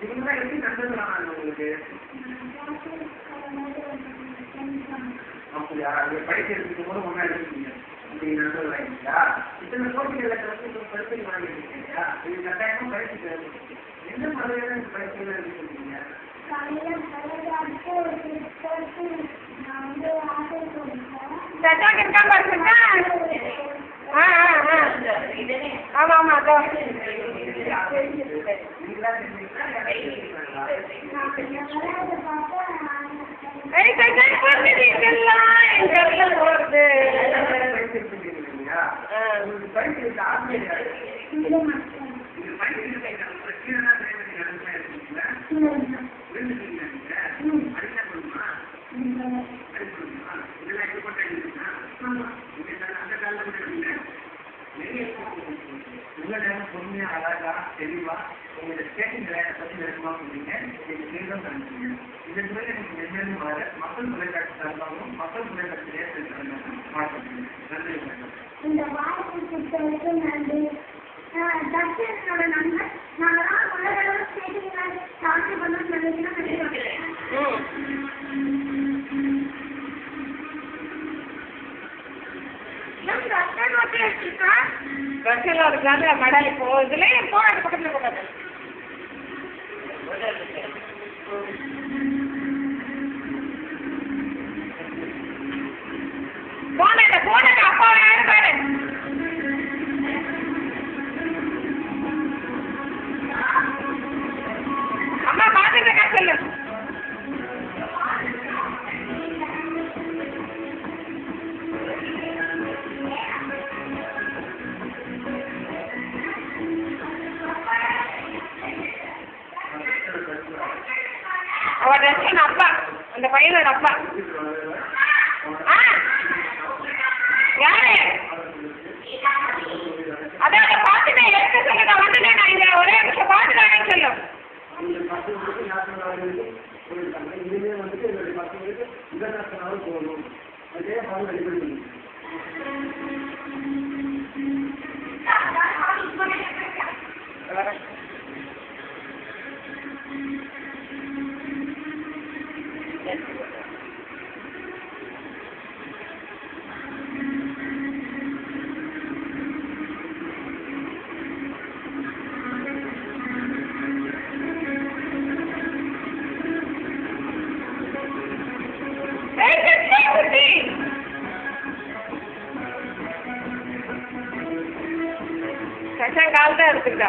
இவங்கதான் எப்படி நண்பர்களான உங்களுக்கு? அப்படியா? படிக்கிறதுக்கு கூட ஒன்றா இருக்கீங்க, இப்படி நண்பர்கள் ஆகிங்களா? இத்தனை போட்டிகளை படிப்பு வாங்கிருக்கீங்க இல்லையா? இது கட்டாயமா படிச்சு எந்த மாதிரியான படிப்புகள் இருக்கீங்க? ஆமா ஆமா அதான் பொறுமையா அழகா தெளிவா உங்களோட ஸ்டேட்டிங் விளையாட்டை பற்றி விளக்கமா சொன்னீங்க. மீண்டும் கணிச்சீங்க. இந்த துறையில் எனக்கு மென்மேலும் வர மக்கள் தொலைக்காட்சி சார்பாகவும் மக்கள் தொலைக்காட்சி ஏற்படுத்த மாற்றீங்க. நன்றி. இந்த வாய்ப்பு நன்றி. என்னோட நண்பர் நாங்களாம் உலகளவு ஸ்டேட்டிங் சாதனை பண்ணணும்னு நினைக்கிறேன். ரஷ்யெல்லாம் இருக்காங்க மெடல் இப்போ இதுல போராட்ட பக்கத்துல போடாது போன அப்பா இருக்காரு. அம்மா பாத்துட்டு சொல்லு. அவர் ரஷ்யன் அப்பா, அந்த பையனோட அப்பா. யாரு? அதான் பார்த்துட்டேன், எடுக்க சொல்லுங்க. வந்துட்டேன் நான் இங்க ஒரே நிமிஷம் பார்த்துட்டாங்கன்னு சொல்லும். கால் தான் எடுத்துக்கிட்டா.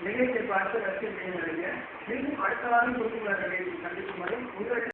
நிகழ்ச்சியை பார்த்து ரசிகர்கள் அடுத்த வாரம் கொடுத்துள்ள சந்திக்கும் வரை உங்கள்